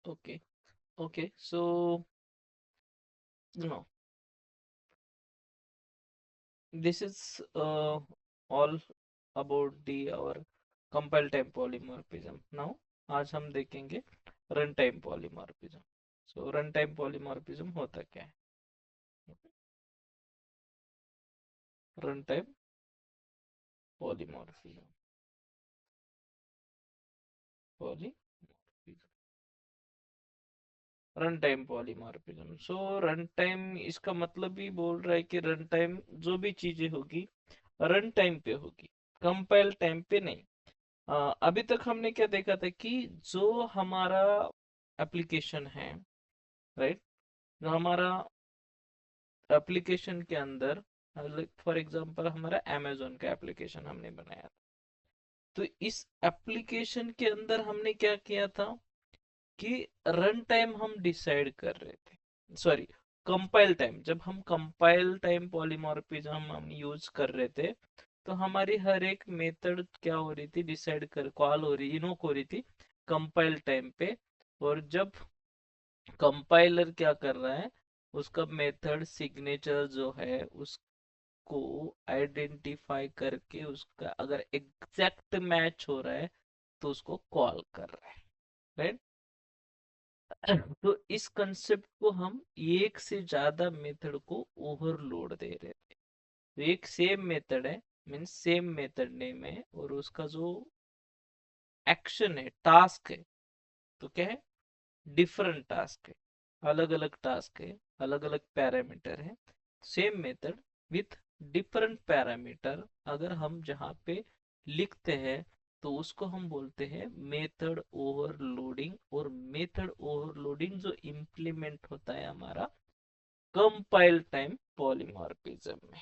Okay. Okay. So, no, this is all about the our compile time polymorphism. Now, आज हम देखेंगे run time polymorphism. So run time polymorphism होता क्या है? Run time polymorphism. Polymorphism. Run time polymorphism. So run time इसका मतलब ही बोल रहा है कि रन टाइम जो भी चीजें होगी रन टाइम पे होगी, कंपाइल टाइम पे नहीं. अभी तक हमने क्या देखा था कि जो हमारा एप्लीकेशन है, राइट, जो हमारा एप्लीकेशन के अंदर, फॉर एग्जांपल हमारा अमेजोन का एप्लीकेशन हमने बनाया, तो इस एप्लीकेशन के अंदर हमने क्या किया था कि रन टाइम हम डिसाइड कर रहे थे, सॉरी, कंपाइल टाइम. जब हम कंपाइल टाइम पॉलीमॉर्फिज्म हम यूज कर रहे थे, तो हमारी हर एक मेथड क्या हो रही थी, डिसाइड कर कॉल हो रही, इनोक हो रही थी कंपाइल टाइम पे. और जब कंपाइलर क्या कर रहा है, उसका मेथड सिग्नेचर जो है उसको आइडेंटिफाई करके उसका अगर एग्जैक्ट मैच हो रहा है तो उसको कॉल कर रहा है, राइट. तो इस कंसेप्ट को हम एक से ज्यादा मेथड को ओवरलोड दे रहे थे. तो एक सेम मेथड है, मीन्स सेम मेथड नेम है, और उसका जो एक्शन है, टास्क है, तो क्या है, डिफरेंट टास्क है, अलग अलग टास्क है, अलग अलग पैरामीटर है. Same method with different parameter अगर हम जहाँ पे लिखते हैं, तो उसको हम बोलते हैं मेथड ओवरलोडिंग. और मेथड ओवरलोडिंग जो इम्प्लीमेंट होता है हमारा कंपाइल टाइम पॉलीमॉर्फिज्म में,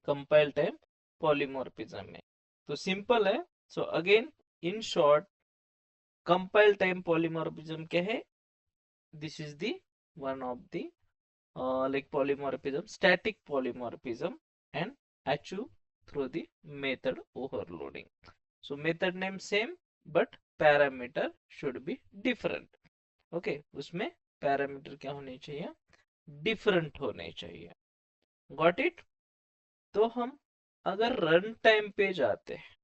कंपाइल टाइम पॉलीमॉर्फिज्म में. तो सिंपल है. So again, in short, compile time polymorphism क्या है? This is the one of the like polymorphism, static polymorphism, and achieve through the method overloading. So method name same but parameter should be different. Okay, उसमें parameter क्या होने चाहिए, different होने चाहिए. Got it. तो हम अगर रन टाइम पे जाते हैं,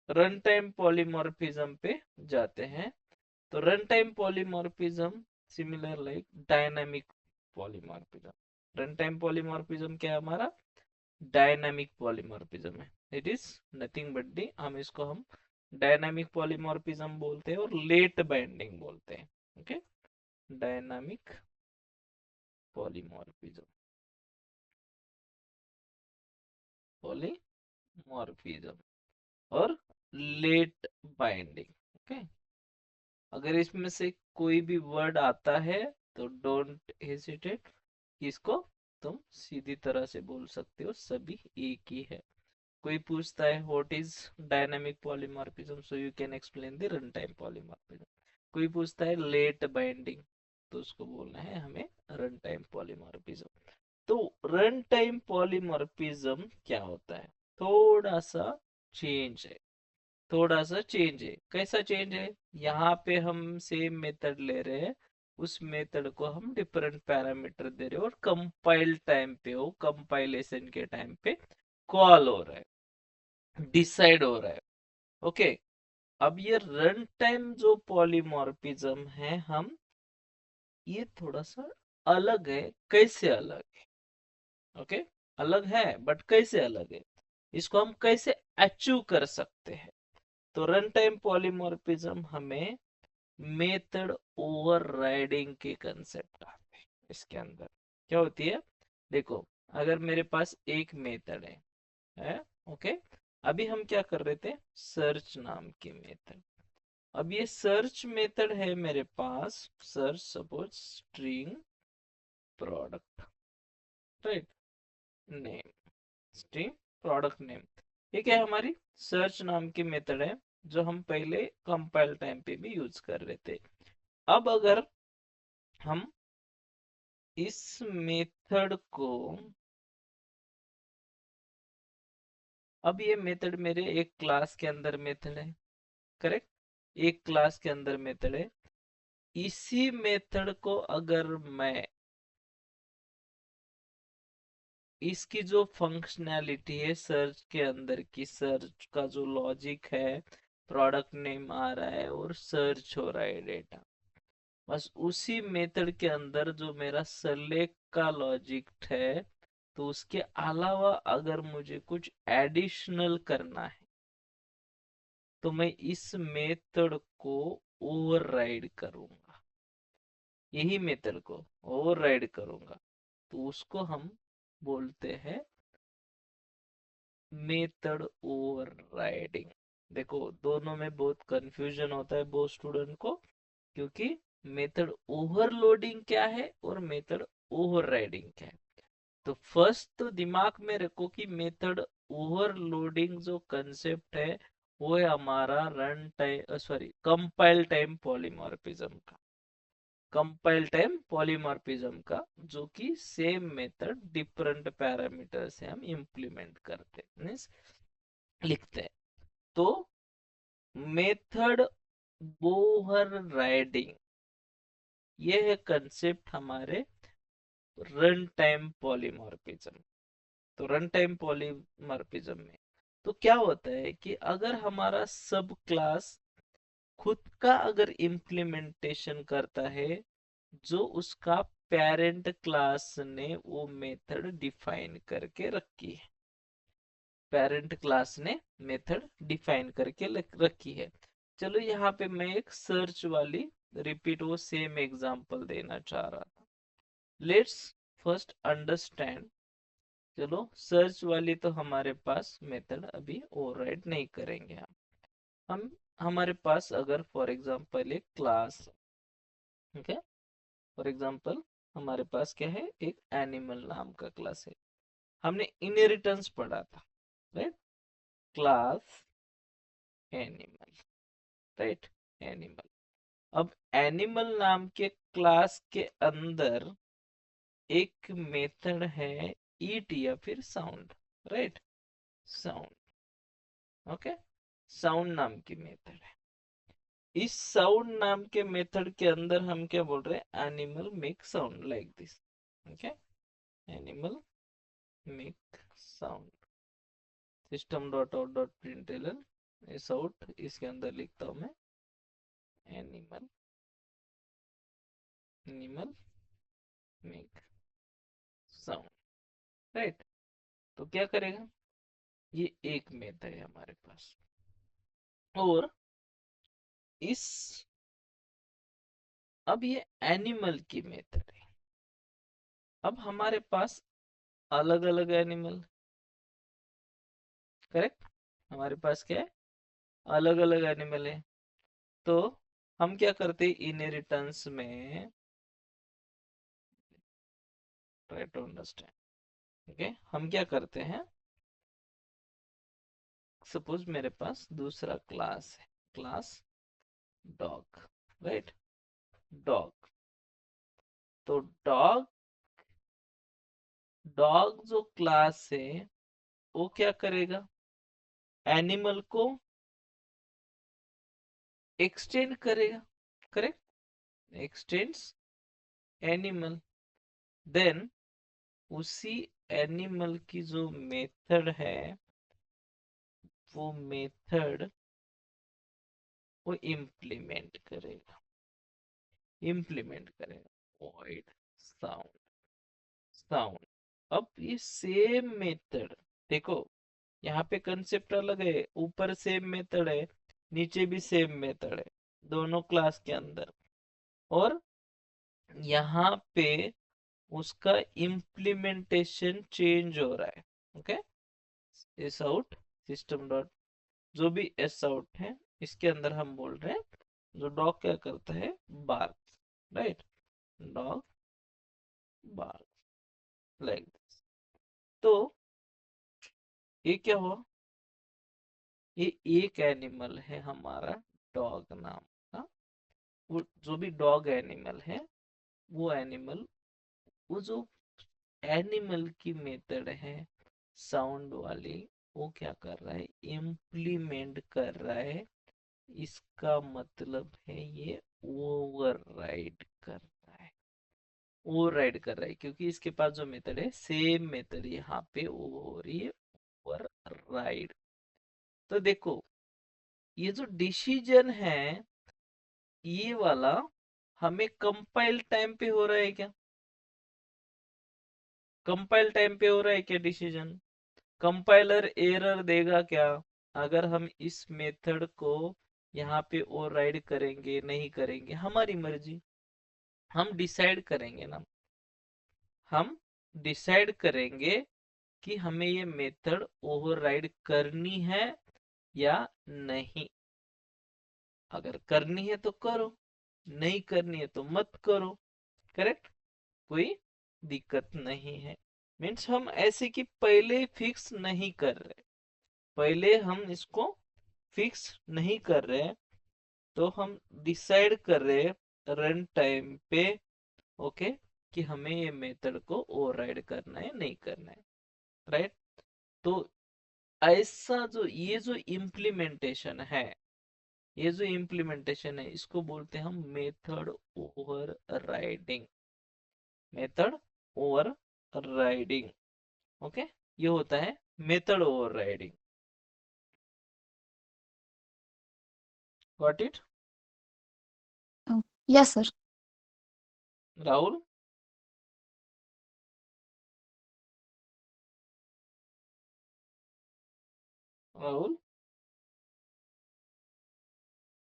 रन टाइम पॉलीमॉर्फिज्म पे जाते हैं, तो run time polymorphism similar like dynamic polymorphism. Run time polymorphism क्या है हमारा? डायनामिक पॉलीमॉर्फिज्म है. It is nothing but the, हम डायनामिक पॉलीमॉर्फिज्म बोलते हैं और लेट बाइंडिंग बोलते हैं. ओके, डायनामिक पॉलीमॉर्फिज्म, पॉलीमॉर्फिज्म और लेट बाइंडिंग. ओके, अगर इसमें से कोई भी वर्ड आता है तो डोंट हेसिटेट, इसको तुम सीधी तरह से बोल सकते हो, सभी एक ही है. कोई पूछता है what is dynamic polymorphism, so you can explain the run time polymorphism. कोई पूछता है लेट बाइंडिंग, तो उसको बोलना है हमें रन टाइम पॉलीमॉर्फिज्म. तो रन टाइम पॉलीमॉर्फिज्म क्या होता है? थोड़ा सा चेंज है, थोड़ा सा चेंज है. कैसा चेंज है? यहाँ पे हम सेम मेथड ले रहे हैं, उस मेथड को हम डिफरेंट पैरामीटर दे रहे हो और कंपाइल टाइम पे हो, कंपाइलेशन के टाइम पे कॉल हो रहा है, डिसाइड हो रहा है. ओके, अब ये रन टाइम जो पॉलीमॉर्फिज्म है, हम ये थोड़ा सा अलग है. कैसे अलग है? ओके, अलग है बट कैसे अलग है, इसको हम कैसे अचीव कर सकते हैं? तो रन टाइम पॉलीमॉर्फिज्म हमें मेथड ओवरराइडिंग के कंसेप्ट आते हैं. इसके अंदर क्या होती है, देखो, अगर मेरे पास एक मेथड है, ओके, अभी हम क्या कर रहे थे, सर्च नाम की मेथड. अब ये सर्च मेथड है मेरे पास, search suppose string product, right, name, string product name. ये क्या है, हमारी सर्च नाम की मेथड है, जो हम पहले कंपाइल टाइम पे भी यूज कर रहे थे. अब अगर हम इस मेथड को, अब ये मेथड मेरे एक क्लास के अंदर मेथड है, करेक्ट. एक क्लास के अंदर मेथड है। इसी मेथड को अगर मैं इसकी जो फंक्शनैलिटी है सर्च के अंदर की, सर्च का जो लॉजिक है, प्रोडक्ट नेम आ रहा है और सर्च हो रहा है डेटा, बस उसी मेथड के अंदर जो मेरा सेलेक्ट का लॉजिक है, तो उसके अलावा अगर मुझे कुछ एडिशनल करना है तो मैं इस मेथड को ओवरराइड करूंगा, यही मेथड को ओवरराइड करूंगा, तो उसको हम बोलते हैं मेथड ओवरराइडिंग। देखो दोनों में बहुत कंफ्यूजन होता है बहुत स्टूडेंट को, क्योंकि मेथड ओवरलोडिंग क्या है और मेथड ओवरराइडिंग क्या है। तो फर्स्ट तो दिमाग में रखो कि मेथड ओवरलोडिंग जो कंसेप्ट है वो है हमारा run time, sorry, compile time polymorphism का, कंपाइल टाइम पॉलीमॉर्फिज्म का, जो कि सेम मेथड डिफरेंट पैरामीटर से हम इंप्लीमेंट करते मीन्स लिखते हैं। तो मेथड ओवरराइडिंग ये है कंसेप्ट हमारे रन टाइम पॉलीमॉर्फिज्म। तो रन टाइम पॉलीमॉर्फिज्म में तो क्या होता है कि अगर हमारा सब क्लास खुद का अगर इम्प्लीमेंटेशन करता है जो उसका पेरेंट क्लास ने वो मेथड डिफाइन करके रखी है, पेरेंट क्लास ने मेथड डिफाइन करके रखी है। चलो यहाँ पे मैं एक सर्च वाली रिपीट वो सेम एग्जांपल देना चाह रहा था। Let's first understand. चलो सर्च वाली तो हमारे पास मेथड अभी ओवरराइड नहीं करेंगे हम हमारे पास अगर फॉर एग्जांपल एक क्लास, ठीक है, फॉर एग्जांपल हमारे पास क्या है, एक एनिमल नाम का क्लास है। हमने इनहेरिटेंस पढ़ा था, right, class animal, right, animal. अब एनिमल नाम के क्लास के अंदर एक मेथड है ईट या फिर sound, right, sound, okay, sound नाम की मेथड है। इस साउंड नाम के मेथड के अंदर हम क्या बोल रहे हैं, animal make sound like this, okay, animal make sound, system dot out dot println इस आउट, इसके अंदर लिखता हूं मैं animal, animal make sound, right. तो क्या करेगा, ये एक मेथड है हमारे पास, और इस अब ये एनिमल की मेथड है। अब हमारे पास अलग अलग एनिमल, करेक्ट, हमारे पास क्या है, अलग अलग एनिमल है। तो हम क्या करते हैं इनहेरिटेंस में, ट्राई टू अंडरस्टैंड, ओके, हम क्या करते हैं, सपोज मेरे पास दूसरा क्लास है, क्लास डॉग, राइट, डॉग। तो डॉग, डॉग जो क्लास है वो क्या करेगा, एनिमल को एक्सटेंड करेगा, करेक्ट, एक्सटेंड्स एनिमल, देन उसी एनिमल की जो मेथड है वो मेथड वो इम्प्लीमेंट करेगा, इम्प्लीमेंट करेगा void साउंड, साउंड। अब ये सेम मेथड, देखो यहाँ पे कंसेप्ट अलग है, ऊपर सेम मेथड है, नीचे भी सेम मेथड है, दोनों क्लास के अंदर, और यहाँ पे उसका इम्प्लीमेंटेशन चेंज हो रहा है, okay, S out, system dot, जो भी एस आउट है इसके अंदर हम बोल रहे हैं जो डॉग क्या करता है, bark, right, dog bark like this. तो ये क्या हुआ, ये एक एनिमल है हमारा डॉग नाम का, वो जो भी डॉग एनिमल है वो एनिमल, वो जो एनिमल की मेथड है साउंड वाली, वो क्या कर रहा है, इम्प्लीमेंट कर रहा है इसका मतलब है ये ओवरराइड कर रहा है, ओवरराइड कर रहा है, क्योंकि इसके पास जो मेथड है सेम मेथड यहाँ पे हो रही है, ओवरराइड। तो देखो ये जो डिसीजन है ये वाला हमें कंपाइल टाइम पे हो रहा है क्या? कंपाइल टाइम पे हो रहा है क्या डिसीजन? कंपाइलर एरर देगा क्या अगर हम इस मेथड को यहाँ पे ओवरराइड करेंगे नहीं करेंगे? हमारी मर्जी, हम डिसाइड करेंगे ना, हम डिसाइड करेंगे कि हमें ये मेथड ओवरराइड करनी है या नहीं। अगर करनी है तो करो, नहीं करनी है तो मत करो। करेक्ट, कोई दिक्कत नहीं है। मीन्स हम ऐसे कि पहले फिक्स नहीं कर रहे, पहले हम इसको फिक्स नहीं कर रहे, तो हम डिसाइड कर रहे रन टाइम पे, ओके, कि हमें ये मेथड को ओवरराइड करना है नहीं करना है। राइट, तो ऐसा जो ये जो इम्प्लीमेंटेशन है, ये जो इम्प्लीमेंटेशन है इसको बोलते हैं हम method overriding, method overriding. Okay, ये होता है method overriding. Got it? Yes sir. Rahul, Rahul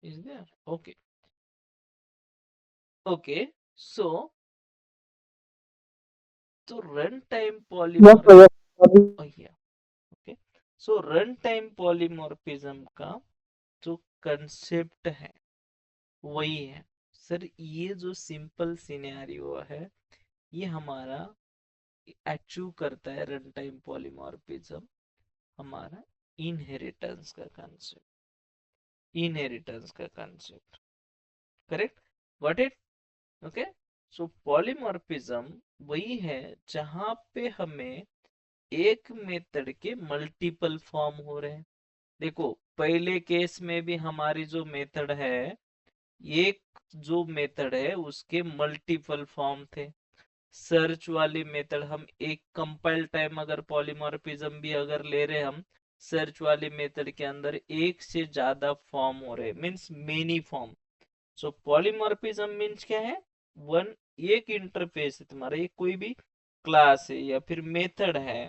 is there? Okay, okay, so तो run time Yes, polymorph, sir, yes. oh yeah, okay, so run time polymorphism का जो कंसेप्ट है वही है। सर ये जो सिंपल सिनेरियो है ये हमारा अचीव करता है रन टाइम पॉलीमॉर्फिज्म, हमारा इनहेरिटेंस का कंसेप्ट, इनहेरिटेंस का concept. Correct, got it? Okay, so polymorphism वही है जहां पे हमें एक मेथड के मल्टीपल फॉर्म हो रहे हैं। देखो पहले केस में भी हमारी जो मेथड है, एक जो मेथड है उसके मल्टीपल फॉर्म थे। सर्च वाली मेथड हम एक कंपाइल टाइम अगर पॉलीमॉर्फिज्म भी अगर ले रहे हम, सर्च वाली मेथड के अंदर एक से ज्यादा फॉर्म हो रहे, मीन्स मेनी फॉर्म। सो पॉलीमॉर्फिज्म मीन्स क्या है? वन, एक इंटरफेस है तुम्हारा, ये कोई भी क्लास है या फिर मेथड है,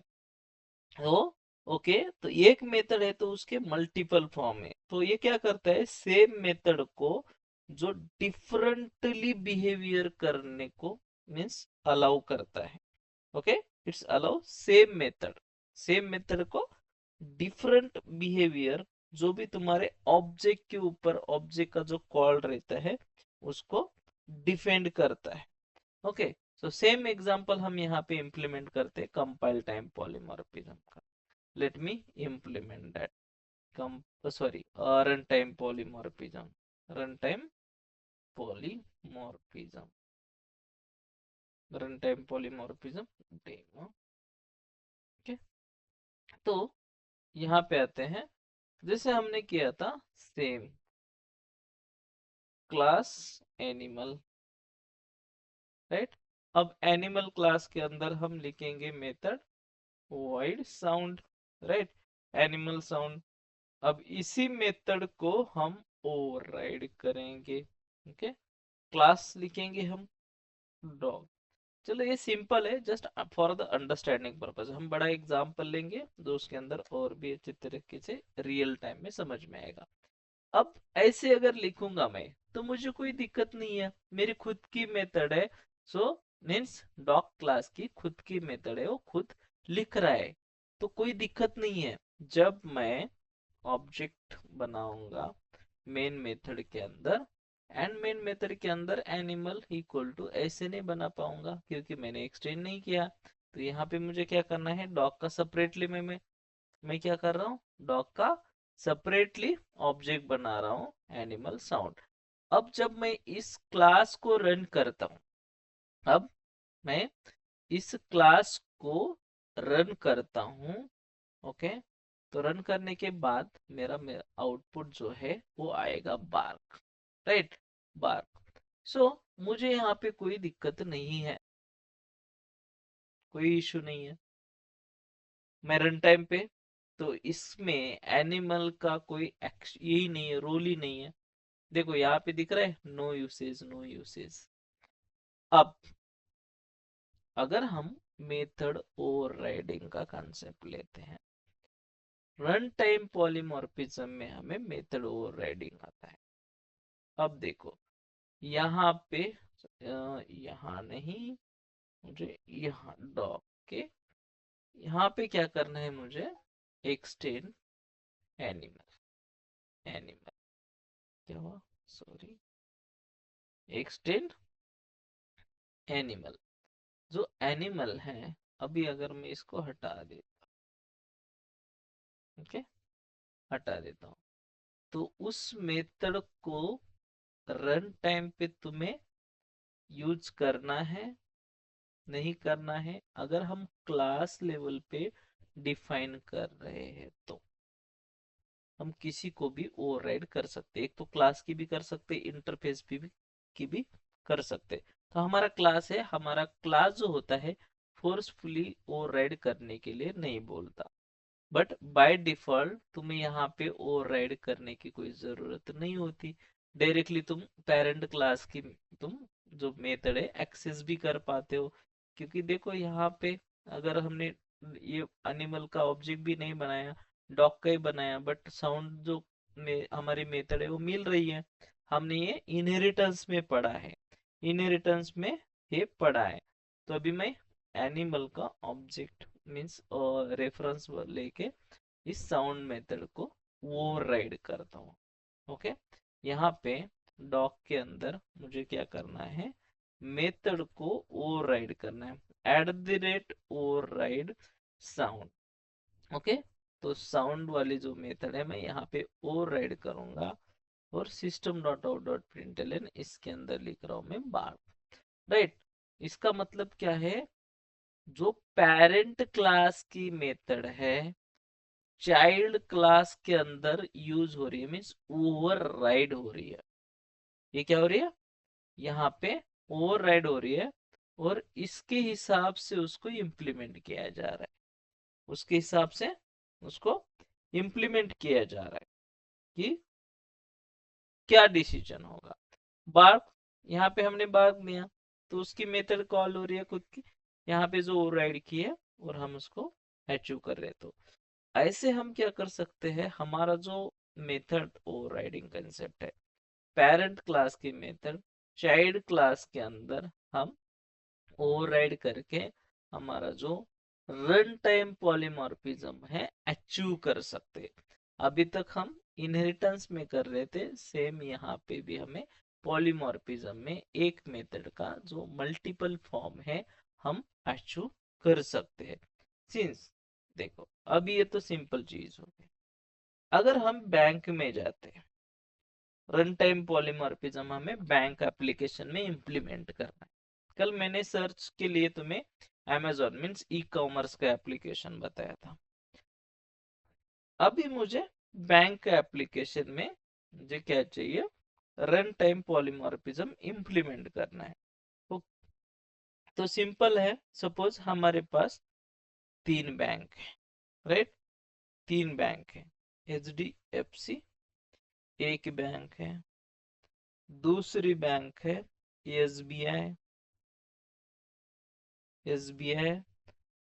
तो ओके, तो एक मेथड है तो उसके मल्टीपल फॉर्म है, तो ये क्या करता है सेम मेथड को जो डिफरेंटली बिहेवियर करने को मीन्स अलाउ करता है। Okay, it's allow same method, same method को डिफरेंट बिहेवियर, जो भी तुम्हारे ऑब्जेक्ट के ऊपर ऑब्जेक्ट का जो कॉल रहता है उसको डिफेंड करता है। ओके, सो सेम एग्जांपल हम यहाँ पे इंप्लीमेंट करते हैं कंपाइल टाइम पॉलीमॉर्फिज्म का। let me implement that sorry, runtime polymorphism, runtime polymorphism, runtime polymorphism demo। okay, तो यहाँ पे आते हैं, जैसे हमने किया था सेम क्लास एनिमल, राइट। अब एनिमल क्लास के अंदर हम लिखेंगे method void sound, right, animal sound. अब इसी मेथड को हम ओवरराइड करेंगे। ओके, क्लास लिखेंगे हम डॉग। चलो ये सिंपल है, just for the understanding purpose. हम बड़ा एग्जांपल लेंगे जो उसके अंदर और भी अच्छी तरीके से रियल टाइम में समझ में आएगा। अब ऐसे अगर लिखूंगा मैं तो मुझे कोई दिक्कत नहीं है, मेरी खुद की मेथड है। सो मीन्स डॉग क्लास की खुद की मेथड है, वो खुद लिख रहा है, तो कोई दिक्कत नहीं है। जब मैं ऑब्जेक्ट बनाऊंगा मेन मेथड के अंदर, एंड मेन मेथड के अंदर एनिमल इक्वल टू ऐसे नहीं बना पाऊंगा क्योंकि मैंने एक्सटेंड नहीं किया। तो यहाँ पे मुझे क्या करना है, डॉग का सेपरेटली मैं क्या कर रहा हूँ, डॉग का सेपरेटली ऑब्जेक्ट बना रहा हूँ एनिमल साउंड। अब जब मैं इस क्लास को रन करता हूँ, अब मैं इस क्लास को रन करता हूँ, ओके, तो रन करने के बाद मेरा आउटपुट जो है वो आएगा बार्क, राइट, बार्क। सो मुझे यहाँ पे कोई दिक्कत नहीं है, कोई इशू नहीं है। मैं रन टाइम पे, तो इसमें एनिमल का कोई यही नहीं है, रोल ही नहीं है। देखो यहाँ पे दिख रहा है नो यूसेज, नो यूसेज। अब अगर हम मेथड ओवरराइडिंग का कंसेप्ट लेते हैं, रन टाइम पॉलीमॉर्फिज्म में हमें मेथड ओवरराइडिंग आता है। अब देखो यहाँ पे यहाँ नहीं, मुझे यहाँ डॉग के यहाँ पे क्या करना है, मुझे एक्सटेंड एनिमल, एनिमल क्या हुआ, सॉरी, एक्सटेंड एनिमल। जो एनिमल है, अभी अगर मैं इसको हटा देता, ओके, हटा देता हूँ, तो उस मेथड को रन टाइम पे तुम्हें यूज करना है, नहीं करना है। अगर हम क्लास लेवल पे डिफाइन कर रहे हैं तो हम किसी को भी ओवरराइड कर सकते, एक तो क्लास की भी कर सकते, इंटरफेस भी की भी कर सकते। तो हमारा क्लास है, हमारा क्लास जो होता है फोर्सफुली ओवरराइड करने के लिए नहीं बोलता, बट बाय डिफॉल्ट तुम्हें यहाँ पे ओवरराइड करने की कोई जरूरत नहीं होती। डायरेक्टली तुम पेरेंट क्लास की तुम जो मेथड है एक्सेस भी कर पाते हो। क्योंकि देखो यहाँ पे अगर हमने ये एनिमल का ऑब्जेक्ट भी नहीं बनाया, डॉग का ही बनाया, बट साउंड जो हमारी मेथड है वो मिल रही है। हमने ये इनहेरिटेंस में पढ़ा है, इनहेरिटेंस में ये पढ़ा है। तो अभी मैं एनिमल का ऑब्जेक्ट मीन्स रेफरेंस लेके इस साउंड मेथड को ओवरराइड करता हूँ। ओके, यहाँ पे डॉग के अंदर मुझे क्या करना है, मेथड को ओवरराइड करना है, at the rate override sound. Okay, तो साउंड वाली जो मेथड है मैं यहाँ पे ओवरराइड करूंगा, और system dot out dot println इसके अंदर लिख रहा हूँ मैं बार, राइट। इसका मतलब क्या है, जो पेरेंट क्लास की मेथड है चाइल्ड क्लास के अंदर यूज हो रही है, मीन्स ओवरराइड हो रही है। ये क्या हो रही है, यहाँ पे ओवरराइड हो रही है, और इसके हिसाब से उसको इम्प्लीमेंट किया जा रहा है, उसके हिसाब से उसको इम्प्लीमेंट किया जा रहा है कि क्या डिसीजन होगा। बार्क, यहाँ पे हमने बार्क दिया तो उसकी मेथड कॉल हो रही है खुद की, यहाँ पे जो ओवरराइड की है और हम उसको अचीव कर रहे हैं। तो ऐसे हम क्या कर सकते हैं, हमारा जो मेथड ओवरराइडिंग कंसेप्ट है, पेरेंट क्लास की मेथड चाइल्ड क्लास के अंदर हम ओवरराइड करके हमारा जो रन टाइम पॉलीमॉर्फिज्म है अचीव कर सकते। अभी तक हम इनहेरिटेंस में कर रहे थे, सेम यहाँ पे भी हमें पॉलीमॉर्फिज्म में एक मेथड का जो मल्टीपल फॉर्म है हम अचीव कर सकते हैं। सिंस देखो अभी ये तो सिंपल चीज हो गई, अगर हम बैंक में जाते हैं, रन टाइम पॉलीमॉर्फिज्म हमें बैंक एप्लीकेशन में इंप्लीमेंट करना है। कल मैंने सर्च के लिए तुम्हें अमेजोन मीन्स ई कॉमर्स का एप्लीकेशन बताया था। अभी मुझे बैंक एप्लीकेशन में मुझे क्या चाहिए, रन टाइम पॉलीमॉर्फिज्म इंप्लीमेंट करना है। तो, तो सिंपल है, सपोज हमारे पास तीन बैंक है, राइट, तीन बैंक है, HDFC एक बैंक है, दूसरी बैंक है SBI, SBI,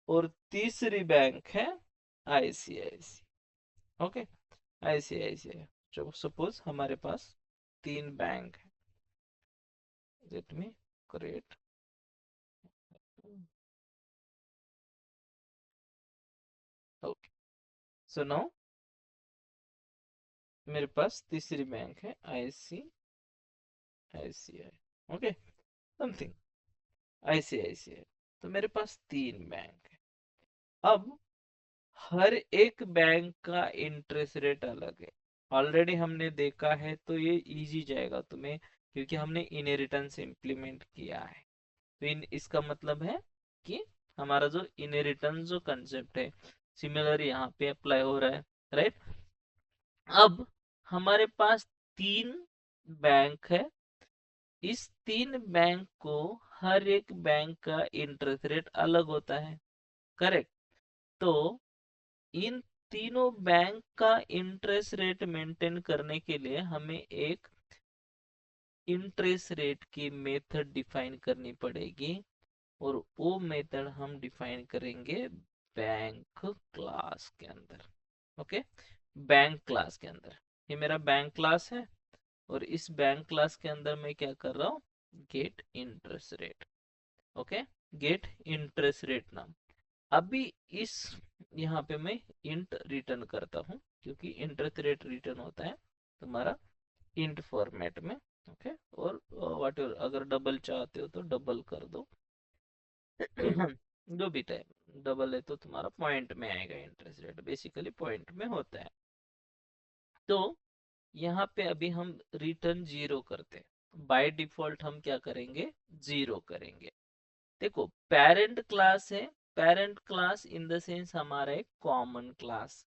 और तीसरी बैंक है ICICI। Okay, ICICI। जो सपोज हमारे पास तीन बैंक है, let me create, okay, so now मेरे पास तीसरी बैंक है ICICI, ओके, समथिंग ICICI। तो मेरे पास तीन बैंक है। अब हर एक बैंक का इंटरेस्ट रेट अलग है, ऑलरेडी हमने देखा है, तो ये इजी जाएगा तुम्हें, क्योंकि हमने इनहेरिटेंस इंप्लीमेंट किया है। तो इसका मतलब है कि हमारा जो इनहेरिटेंस जो कंसेप्ट है, सिमिलर यहाँ पे अप्लाई हो रहा है, राइट। अब हमारे पास तीन बैंक है, इस तीन बैंक को हर एक बैंक का इंटरेस्ट रेट अलग होता है, करेक्ट। तो इन तीनों बैंक का इंटरेस्ट रेट मेंटेन करने के लिए हमें एक इंटरेस्ट रेट की मेथड डिफाइन करनी पड़ेगी, और वो मेथड हम डिफाइन करेंगे बैंक क्लास के अंदर। ओके, बैंक क्लास के अंदर, ये मेरा बैंक क्लास है, और इस बैंक क्लास के अंदर मैं क्या कर रहा हूँ, get interest rate. Okay, get interest rate नाम। अभी इस यहाँ पे मैं इंट रिटर्न करता हूँ, क्योंकि इंटरेस्ट रेट रिटर्न होता है तुम्हारा इंट फॉर्मेट में। ओके, और व्हाट अगर डबल चाहते हो तो डबल कर दो जो भी टाइम डबल है तो तुम्हारा पॉइंट में आएगा, इंटरेस्ट रेट बेसिकली पॉइंट में होता है। तो यहाँ पे अभी हम रिटर्न जीरो करते हैं, बाय डिफॉल्ट हम क्या करेंगे, जीरो करेंगे। देखो पेरेंट क्लास है, parent class in the sense हमारा एक common class,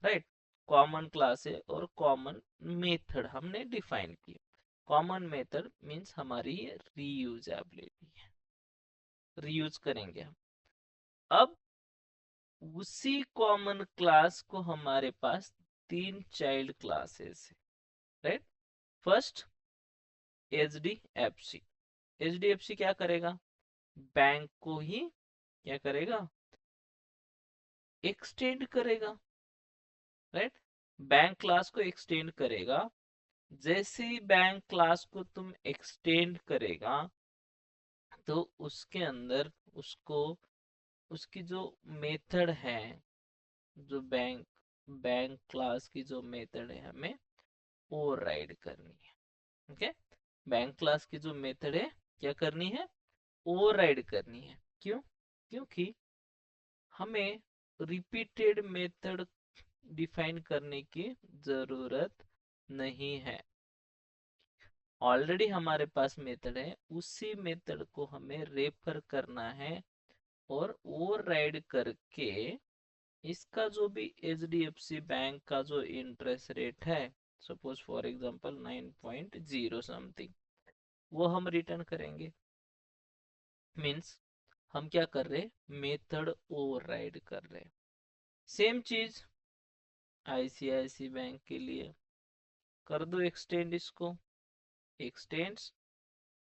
right. Common class है और कॉमन मेथड हमने डिफाइन किया। कॉमन मेथड मीन्स हमारी रीयूजेबिलिटी है, रीयूज करेंगे हम। अब उसी कॉमन क्लास को हमारे पास तीन चाइल्ड क्लासेस है, राइट। फर्स्ट एचडीएफसी, एचडीएफसी क्या करेगा, बैंक को ही क्या करेगा, एक्सटेंड करेगा, राइट। बैंक क्लास को एक्सटेंड करेगा। जैसे ही बैंक क्लास को तुम एक्सटेंड करेगा, तो उसके अंदर उसको उसकी जो मेथड है, जो बैंक बैंक क्लास की जो मेथड है हमें ओवरराइड करनी है। ओके, बैंक क्लास की जो मेथड है क्या करनी है, ओवरराइड करनी है। क्यों, क्योंकि हमें रिपीटेड मेथड डिफाइन करने की जरूरत नहीं है। ऑलरेडी हमारे पास मेथड है, उसी मेथड को हमें रेफर करना है, और ओवरराइड करके इसका जो भी एचडीएफसी बैंक का जो इंटरेस्ट रेट है, सपोज फॉर एग्जांपल 9.0 समथिंग, वो हम रिटर्न करेंगे। मींस हम क्या कर रहे, मेथड ओवरराइड कर रहे। सेम चीज आईसीआईसी बैंक के लिए कर दो, एक्सटेंड इसको, extends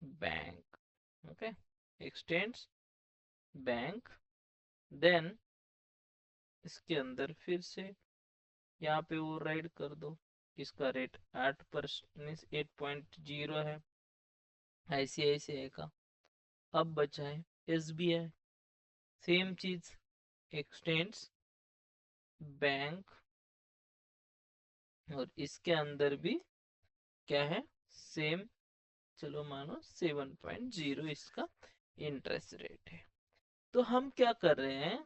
bank. Okay, extends bank, then इसके अंदर फिर से यहाँ पे ओवरराइड कर दो। इसका रेट 8% 8.0 है आईसीआईसीआई का। अब बचा है एसबीआई, सेम चीज, एक्सटेंड्स बैंक, और इसके अंदर भी क्या है, सेम, चलो मानो 7.0 इसका इंटरेस्ट रेट है। तो हम क्या कर रहे हैं,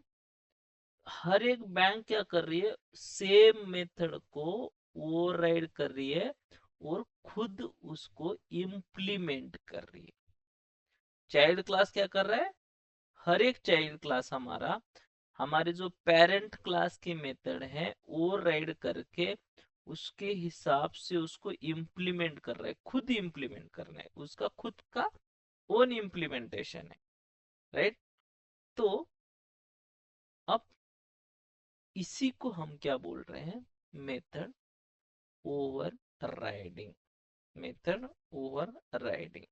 हर एक बैंक क्या कर रही है, सेम मेथड को ओवरराइड कर रही है, और खुद उसको इम्प्लीमेंट कर रही है। चाइल्ड क्लास क्या कर रहा है, हर एक चाइल्ड क्लास हमारा हमारे जो पेरेंट क्लास की मेथड है ओवरराइड करके उसके हिसाब से उसको इम्प्लीमेंट कर रहा है, खुद इम्प्लीमेंट करना है, उसका खुद का ओन इम्प्लीमेंटेशन है, राइट। तो अब इसी को हम क्या बोल रहे हैं, method over riding, method over riding.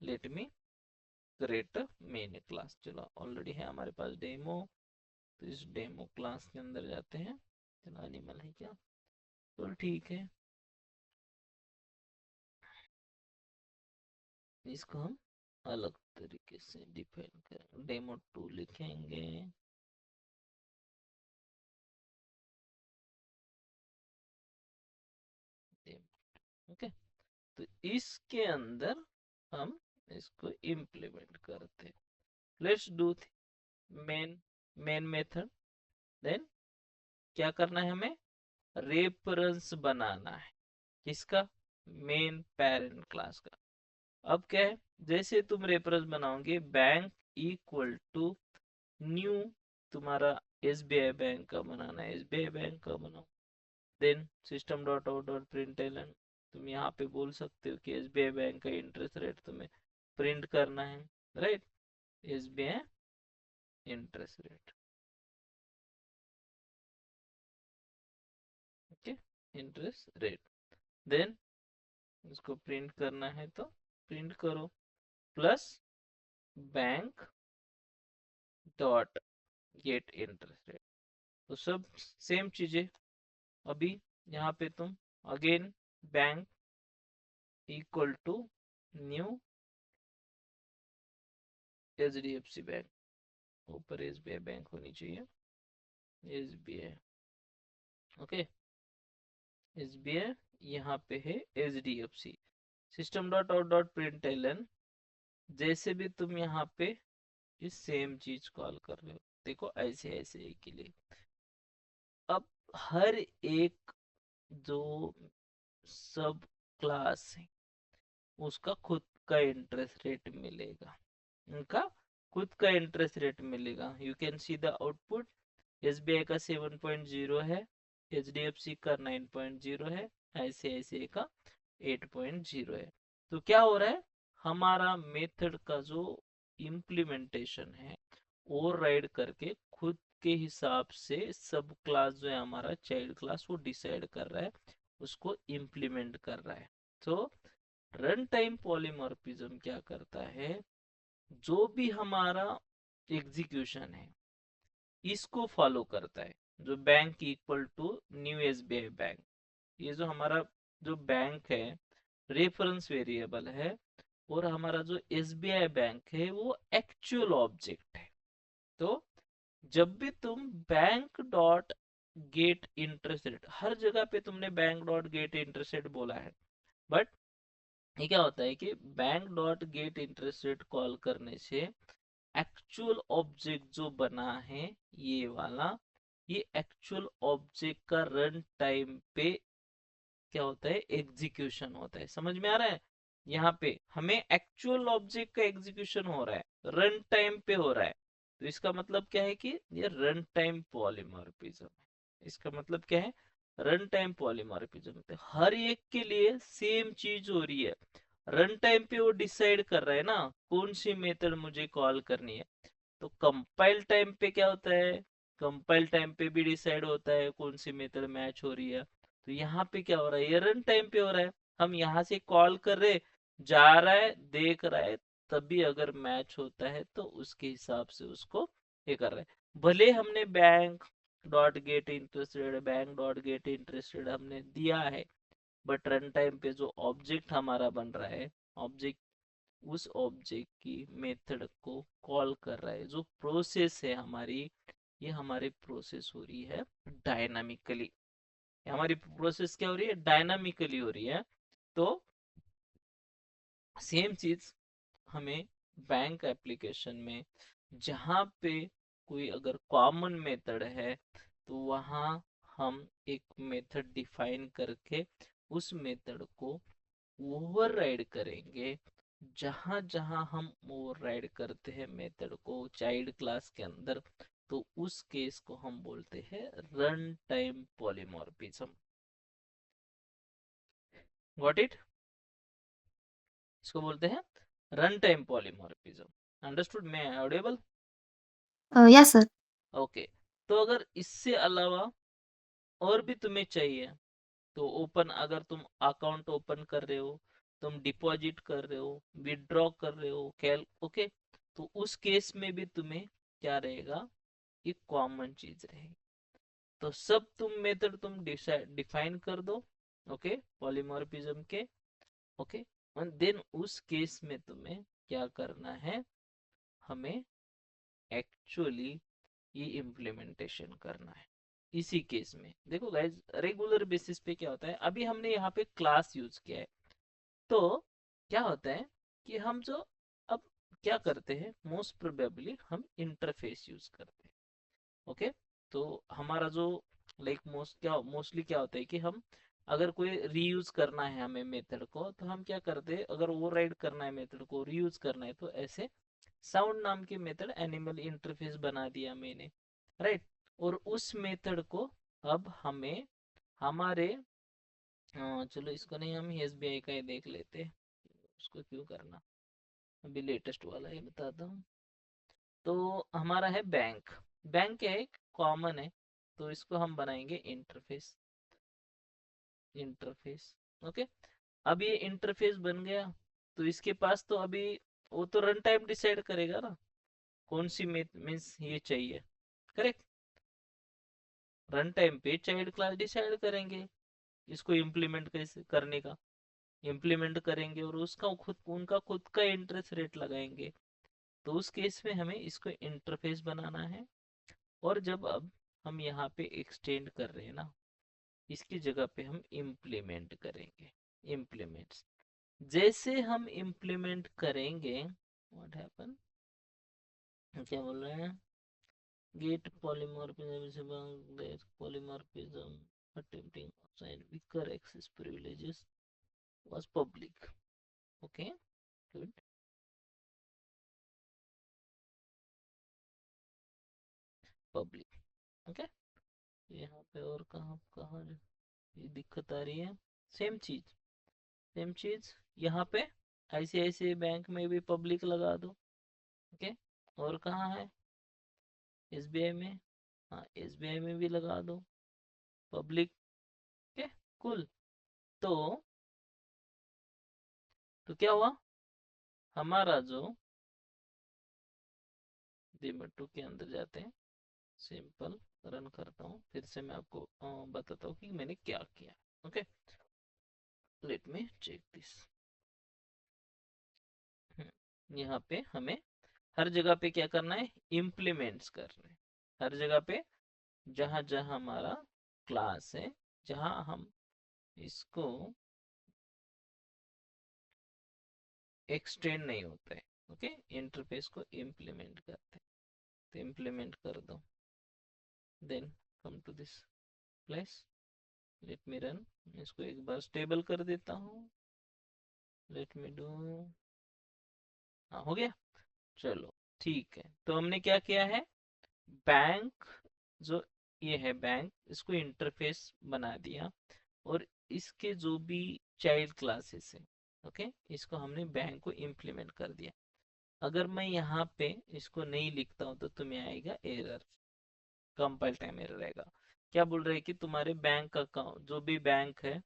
Let me create main class, चलो ऑलरेडी है हमारे पास डेमो, तो इस डेमो क्लास के अंदर जाते हैं। चलो एनिमल है क्या, तो ठीक है, इसको हम अलग तरीके से डिफाइन करेंगे, डेमो 2 लिखेंगे। ओके, तो इसके अंदर हम इसको इम्प्लीमेंट करते हैं। Let's do main main method, then क्या करना है हमें, रेफरेंस बनाना है, किसका, मेन पेरेंट क्लास का। अब क्या है, जैसे तुम रेफरेंस बनाओगे बैंक इक्वल टू न्यू तुम्हारा एसबीआई बैंक का बनाना है, एसबीआई बैंक का बनाओ। Then system dot out dot println, तुम यहाँ पे बोल सकते हो कि एसबीआई बैंक का इंटरेस्ट रेट तुम्हें प्रिंट करना है, right, SBI interest rate, okay, interest rate. Then इसको प्रिंट करना है तो प्रिंट करो, plus bank dot get interest rate. तो सब सेम चीजें। अभी यहाँ पे तुम again bank equal to new H D F C bank, ऊपर एस बी आई बैंक होनी चाहिए, S B I, okay, S B I, यहाँ पे है H D F C. System dot out dot println, जैसे भी तुम यहाँ पे इस सेम चीज कॉल कर रहे हो, देखो ऐसे ऐसे के लिए। अब हर एक जो सब क्लास है उसका खुद का इंटरेस्ट रेट मिलेगा, उनका खुद का इंटरेस्ट रेट मिलेगा। You can see the output, SBI का 7.0 है, एचडीएफसी का 9.0 है, आईसीआईसीआई का 8.0 है। तो क्या हो रहा है, हमारा मेथड का जो इम्प्लीमेंटेशन है ओवरराइड करके खुद के हिसाब से सब क्लास जो है हमारा चाइल्ड क्लास वो डिसाइड कर रहा है, उसको इम्प्लीमेंट कर रहा है। तो रन टाइम पॉलीमॉर्फिज्म क्या करता है, जो भी हमारा एग्जीक्यूशन है इसको फॉलो करता है। जो bank equal to new SBI bank, ये जो हमारा जो बैंक है रेफरेंस वेरिएबल है, और हमारा जो एसबीआई बैंक है वो एक्चुअल ऑब्जेक्ट है। तो जब भी तुम bank dot get interest rate, हर जगह पे तुमने bank dot get interest rate बोला है, बट ये क्या होता है कि bank dot get interest rate call करने से एक्चुअल ऑब्जेक्ट जो बना है ये वाला, ये एक्चुअल ऑब्जेक्ट का रन टाइम पे क्या होता है, एग्जीक्यूशन होता है। समझ में आ रहा है, यहाँ पे हमें एक्चुअल ऑब्जेक्ट का एग्जीक्यूशन हो रहा है, रन टाइम पे हो रहा है। तो इसका मतलब क्या है कि ये रन टाइम पॉलीमॉर्फिज्म है। इसका मतलब क्या है, रन टाइम पॉलीमॉर्फिज्म, तो हर एक के लिए सेम चीज हो रही है। रन टाइम पे वो डिसाइड कर रहा है ना कौन सी मेथड मुझे कॉल करनी है। तो कंपाइल टाइम पे क्या होता है, कंपाइल टाइम पे भी डिसाइड होता है कौन सी मेथड मैच हो रही है। तो यहाँ पे क्या हो रहा है, ये रन टाइम पे हो रहा है, हम यहाँ से कॉल कर रहे, जा रहा है, देख रहा है, तभी अगर मैच होता है तो उसके हिसाब से उसको ये कर रहा है। भले हमने bank dot get interested, bank dot get interested हमने दिया है, बट रन टाइम पे जो ऑब्जेक्ट हमारा बन रहा है, ऑब्जेक्ट उस ऑब्जेक्ट की मेथड को कॉल कर रहा है। जो प्रोसेस है हमारी, ये हमारी प्रोसेस हो रही है डायनामिकली, हमारी प्रोसेस क्या हो रही है, डायनामिकली हो रही है। तो सेम चीज हमें बैंक एप्लीकेशन में, जहाँ पे कोई अगर कॉमन मेथड है तो वहाँ हम एक मेथड डिफाइन करके उस मेथड को ओवरराइड करेंगे। जहां जहां हम ओवरराइड करते हैं मेथड को चाइल्ड क्लास के अंदर, तो उस केस को हम बोलते हैं run time polymorphism. Got it, इसको बोलते हैं रन टाइम पॉलीमॉर्फिज्म। अंडरस्टूड, मैं ऑडिबल? Yes sir. ओके, तो अगर इससे अलावा और भी तुम्हें चाहिए, तो ओपन, अगर तुम अकाउंट ओपन कर रहे हो, तुम डिपॉजिट कर रहे हो, विड्रॉ कर रहे हो, कैल, ओके, तो उस केस में भी तुम्हें क्या रहेगा, एक कॉमन चीज रहेगी। तो सब तुम मेथड तुम डिफाइन कर दो, ओके, पॉलीमॉर्फिज्म के, ओके, और देन उस केस में तुम्हें क्या करना है, हमें एक्चुअली ये इम्प्लीमेंटेशन करना है। इसी केस में देखो गाइज, रेगुलर बेसिस पे क्या होता है, अभी हमने यहाँ पे क्लास यूज किया है, तो क्या होता है कि हम जो अब क्या करते हैं, मोस्ट प्रोबेबली हम इंटरफेस यूज करते हैं, ओके। तो हमारा जो लाइक मोस्टली क्या होता है कि हम अगर कोई रीयूज करना है हमें मेथड को, तो हम क्या करते हैं, अगर ओवरराइड करना है मेथड को, रीयूज करना है, तो ऐसे साउंड नाम की मेथड एनिमल इंटरफेस बना दिया मैंने, राइट। और उस मेथड को अब हमें हमारे चलो इसको नहीं, हम एसबीआई का ही देख लेते हैं, उसको क्यों करना, अभी लेटेस्ट वाला ही बताता हूँ। तो हमारा है बैंक। बैंक क्या है, कॉमन है, तो इसको हम बनाएंगे इंटरफेस। Interface, okay. अब ये इंटरफेस बन गया, तो इसके पास तो अभी वो तो रन टाइम डिसाइड करेगा ना कौन सी मीन्स ये चाहिए, करेक्ट। रन टाइम पे चाइल्ड क्लास डिसाइड करेंगे इसको इम्प्लीमेंट कैसे करने का, इम्प्लीमेंट करेंगे और उसका खुद उनका खुद का इंटरेस्ट रेट लगाएंगे। तो उस केस में हमें इसको इंटरफेस बनाना है। और जब अब हम यहाँ पे एक्सटेंड कर रहे हैं ना, इसकी जगह पे हम इम्प्लीमेंट करेंगे। इम्प्लीमेंट्स जैसे हम इम्प्लीमेंट करेंगे, व्हाट हैपन, क्या बोल रहे हैं, get polymorphism, polymorphism attempting outside weaker access privileges was public, okay, good, public, okay। यहाँ पे और कहाँ कहाँ ये दिक्कत आ रही है, सेम चीज, सेम चीज यहाँ पे आईसीआईसीआई बैंक में भी पब्लिक लगा दो, ओके। और कहाँ है, एसबीआई में, हाँ एसबीआई में भी लगा दो पब्लिक, ओके, कुल। तो क्या हुआ, हमारा जो दिमट्टू के अंदर जाते हैं, सिंपल रन करता हूँ, फिर से मैं आपको बताता हूँ कि मैंने क्या किया, okay. Let me check this. यहाँ पे हमें हर जगह पे क्या करना है, इम्प्लीमेंट्स करना है। हर जगह पे जहां जहां हमारा क्लास है, जहां हम इसको एक्सटेंड नहीं होता है, ओके, इंटरफेस को इम्प्लीमेंट करते हैं। तो इम्प्लीमेंट कर दो, then come to this place, let me run. इसको एक बार स्टेबल कर देता हूँ, लेट मी डू, हाँ हो गया। चलो ठीक है, तो हमने क्या किया है, बैंक, जो ये है बैंक, इसको इंटरफेस बना दिया। और इसके जो भी चाइल्ड क्लासेस है, ओके, इसको हमने बैंक को इम्प्लीमेंट कर दिया। अगर मैं यहाँ पे इसको नहीं लिखता हूँ तो तुम्हें आएगा एरर, कंपाइल टाइम एरर आएगा। क्या बोल रहे हैं कि तुम्हारे बैंक अकाउंट, जो भी बैंक है,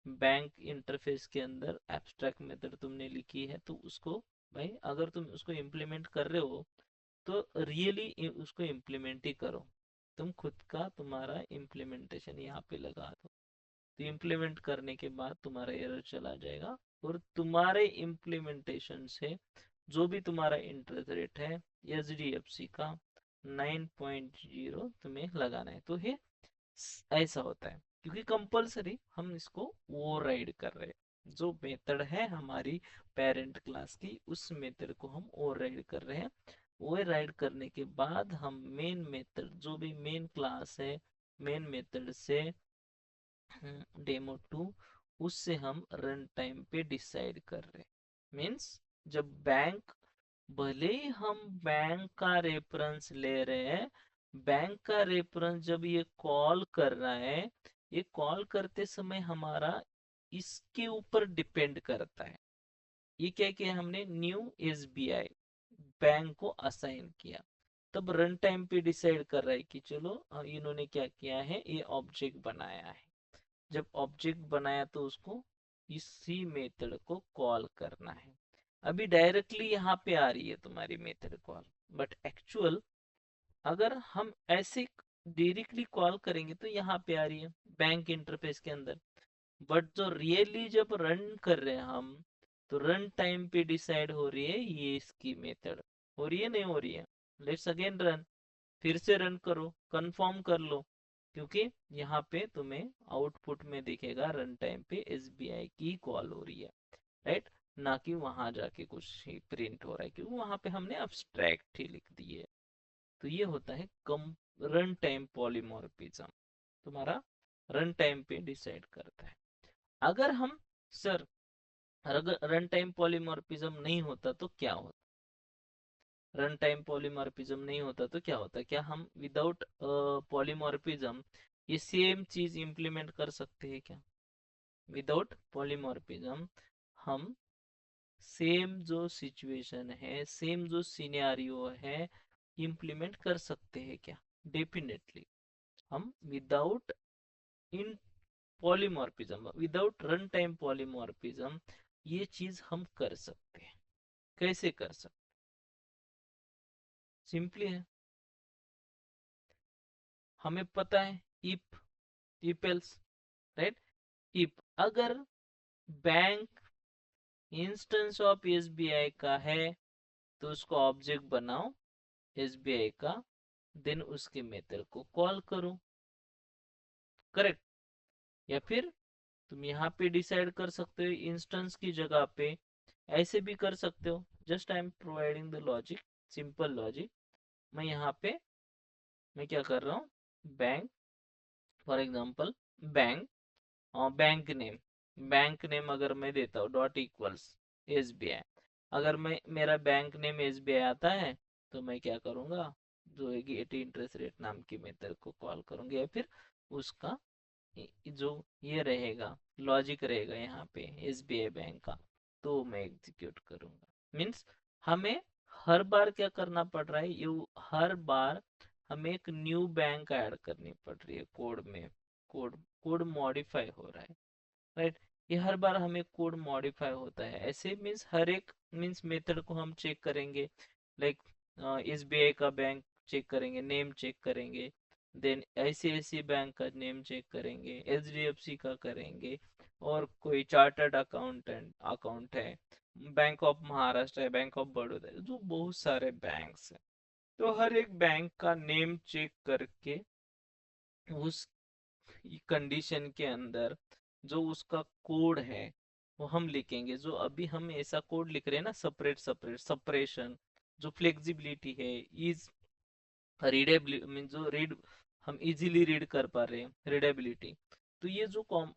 बैंक इंटरफेस के अंदर एब्स्ट्रैक्ट मेथड तुमने लिखी है, तो उसको भाई अगर तुम उसको इम्प्लीमेंट कर रहे हो तो रियली उसको इम्प्लीमेंट ही करो। तुम खुद का तुम्हारा इम्प्लीमेंटेशन यहाँ पे लगा दो, तो इम्प्लीमेंट करने के बाद तुम्हारा एरर चला जाएगा। और तुम्हारे इम्प्लीमेंटेशन से जो भी तुम्हारा इंटरेस्ट रेट है एचडीएफसी का 9.0 तुम्हें लगाना है। तो ये ऐसा होता है, क्योंकि कंपलसरी हम इसको ओवरराइड कर रहे हैं, जो मेथड है हमारी पेरेंट क्लास की, उस मेथड को हम ओवरराइड कर रहे हैं। ओवरराइड करने के बाद हम मेन मेथड, जो भी मेन क्लास है, मेन मेथड से डेमो टू, उससे हम रन टाइम पे डिसाइड कर रहे हैं। मीन्स जब बैंक, भले ही हम बैंक का रेफरेंस ले रहे हैं, बैंक का रेफरेंस जब ये कॉल कर रहा है, ये कॉल करते समय हमारा इसके ऊपर डिपेंड करता है। ये क्या किया हमने, न्यू एसबीआई बैंक को असाइन किया, तब रन टाइम पे डिसाइड कर रहा है कि चलो इन्होंने क्या किया है, ये ऑब्जेक्ट बनाया है। जब ऑब्जेक्ट बनाया तो उसको इसी मेथड को कॉल करना है। अभी डायरेक्टली यहाँ पे आ रही है तुम्हारी मेथड कॉल, बट एक्चुअल अगर हम ऐसे डायरेक्टली कॉल करेंगे तो यहाँ पे आ रही है बैंक इंटरफेस के अंदर। बट जो रियली जब रन कर रहे हैं हम, तो रन टाइम पे डिसाइड हो रही है ये इसकी मेथड, हो रही है नहीं हो रही है। लेट्स अगेन रन, फिर से रन करो, कंफर्म कर लो, क्योंकि यहाँ पे तुम्हें आउटपुट में दिखेगा रन टाइम पे एसबीआई की कॉल हो रही है, राइट, ना कि वहां जाके कुछ ही प्रिंट हो रहा है, क्योंकि वहां पे हमने अब्स्ट्रैक्ट ही लिख दिए। तो ये होता है कम रन टाइम पॉलीमॉर्फिज्म, तुम्हारा रन टाइम पे डिसाइड करता है। अगर हम, सर, अगर रन टाइम पॉलीमॉर्फिज्म नहीं होता तो क्या होता, रन टाइम पॉलीमॉर्फिज्म नहीं होता तो क्या होता, क्या हम विदाउट पॉलीमॉर्फिज्म ये सेम चीज इंप्लीमेंट कर सकते हैं क्या? विदाउट पॉलीमॉर्फिज्म हम सेम जो सिचुएशन है, सेम जो सिनेरियो है, इंप्लीमेंट कर सकते हैं क्या? डेफिनेटली हम without in polymorphism, without run time polymorphism ये चीज हम कर सकते हैं। कैसे कर सकते? सिंपली है, हमें पता है if, if else, right? If अगर बैंक इंस्टेंस ऑफ एसबीआई का है तो उसको ऑब्जेक्ट बनाओ एसबीआई का, देन उसके मेथड को कॉल करो, करेक्ट? या फिर तुम यहाँ पे डिसाइड कर सकते हो इंस्टेंस की जगह पे ऐसे भी कर सकते हो। Just I am providing the logic, simple logic. मैं यहाँ पे मैं क्या कर रहा हूँ, बैंक, फॉर एग्जांपल बैंक, और बैंक नेम अगर मैं देता हूँ dot equals S B I, अगर मैं मेरा bank name S B I आता है तो मैं क्या करूँगा, जो है गेट इंटरेस्ट रेट नाम की मेथड को कॉल करूँगा, या फिर उसका जो ये रहेगा लॉजिक रहेगा यहाँ पे एस बी आई बैंक का, तो मैं एग्जीक्यूट करूँगा। मीन्स हमें हर बार क्या करना पड़ रहा है, ये हर बार हमें एक न्यू बैंक ऐड करनी पड़ रही है कोड में, कोड कोड मॉडिफाई हो रहा है, राइट? ये हर बार हमें कोड मॉडिफाई होता है ऐसे, मीन्स हर एक मीन्स मेथड को हम चेक करेंगे, लाइक एसबीआई का बैंक चेक करेंगे, नेम चेक करेंगे, देन आईसीआईसी बैंक का नेम चेक करेंगे, एचडीएफसी का करेंगे, और कोई चार्टर्ड अकाउंटेंट अकाउंट है, बैंक ऑफ महाराष्ट्र है, बैंक ऑफ बड़ौदा है, जो बहुत सारे बैंक्स हैं, तो हर एक बैंक का नेम चेक करके उस कंडीशन के अंदर जो उसका कोड है वो हम लिखेंगे। जो अभी हम ऐसा कोड लिख रहे हैं ना, सेपरेट सेपरेट सेपरेशन, जो फ्लेक्सिबिलिटी है, इज रीडेबिलिटी, मीन जो रीड हम इजीली रीड कर पा रहे हैं, रीडेबिलिटी, तो ये जो कॉम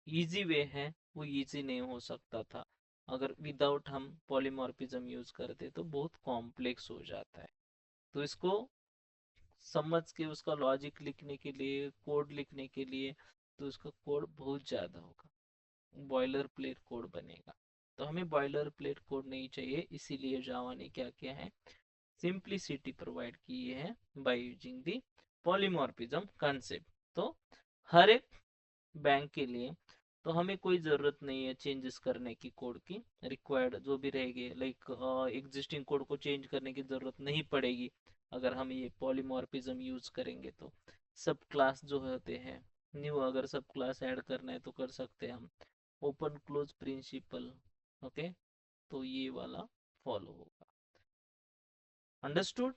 इजी वे है वो इजी नहीं हो सकता था अगर विदाउट हम पॉलीमॉर्फिज्म यूज करते, तो बहुत कॉम्प्लेक्स हो जाता है। तो इसको समझ के उसका लॉजिक लिखने के लिए, कोड लिखने के लिए, तो उसका कोड बहुत ज़्यादा होगा, बॉयलर प्लेट कोड बनेगा। तो हमें बॉयलर प्लेट कोड नहीं चाहिए, इसीलिए जावा ने क्या किया है, सिंप्लिसिटी प्रोवाइड की है by using the polymorphism concept. तो हर एक बैंक के लिए तो हमें कोई ज़रूरत नहीं है चेंजेस करने की, कोड की रिक्वायर्ड जो भी रहेगी, लाइक एग्जिस्टिंग कोड को चेंज करने की ज़रूरत नहीं पड़ेगी अगर हम ये पॉलीमॉर्फिज्म यूज़ करेंगे। तो सब क्लास जो होते हैं न्यू, अगर सब क्लास ऐड करना है तो कर सकते हैं हम, ओपन क्लोज प्रिंसिपल, ओके? तो ये वाला फॉलो होगा, अंडरस्टूड?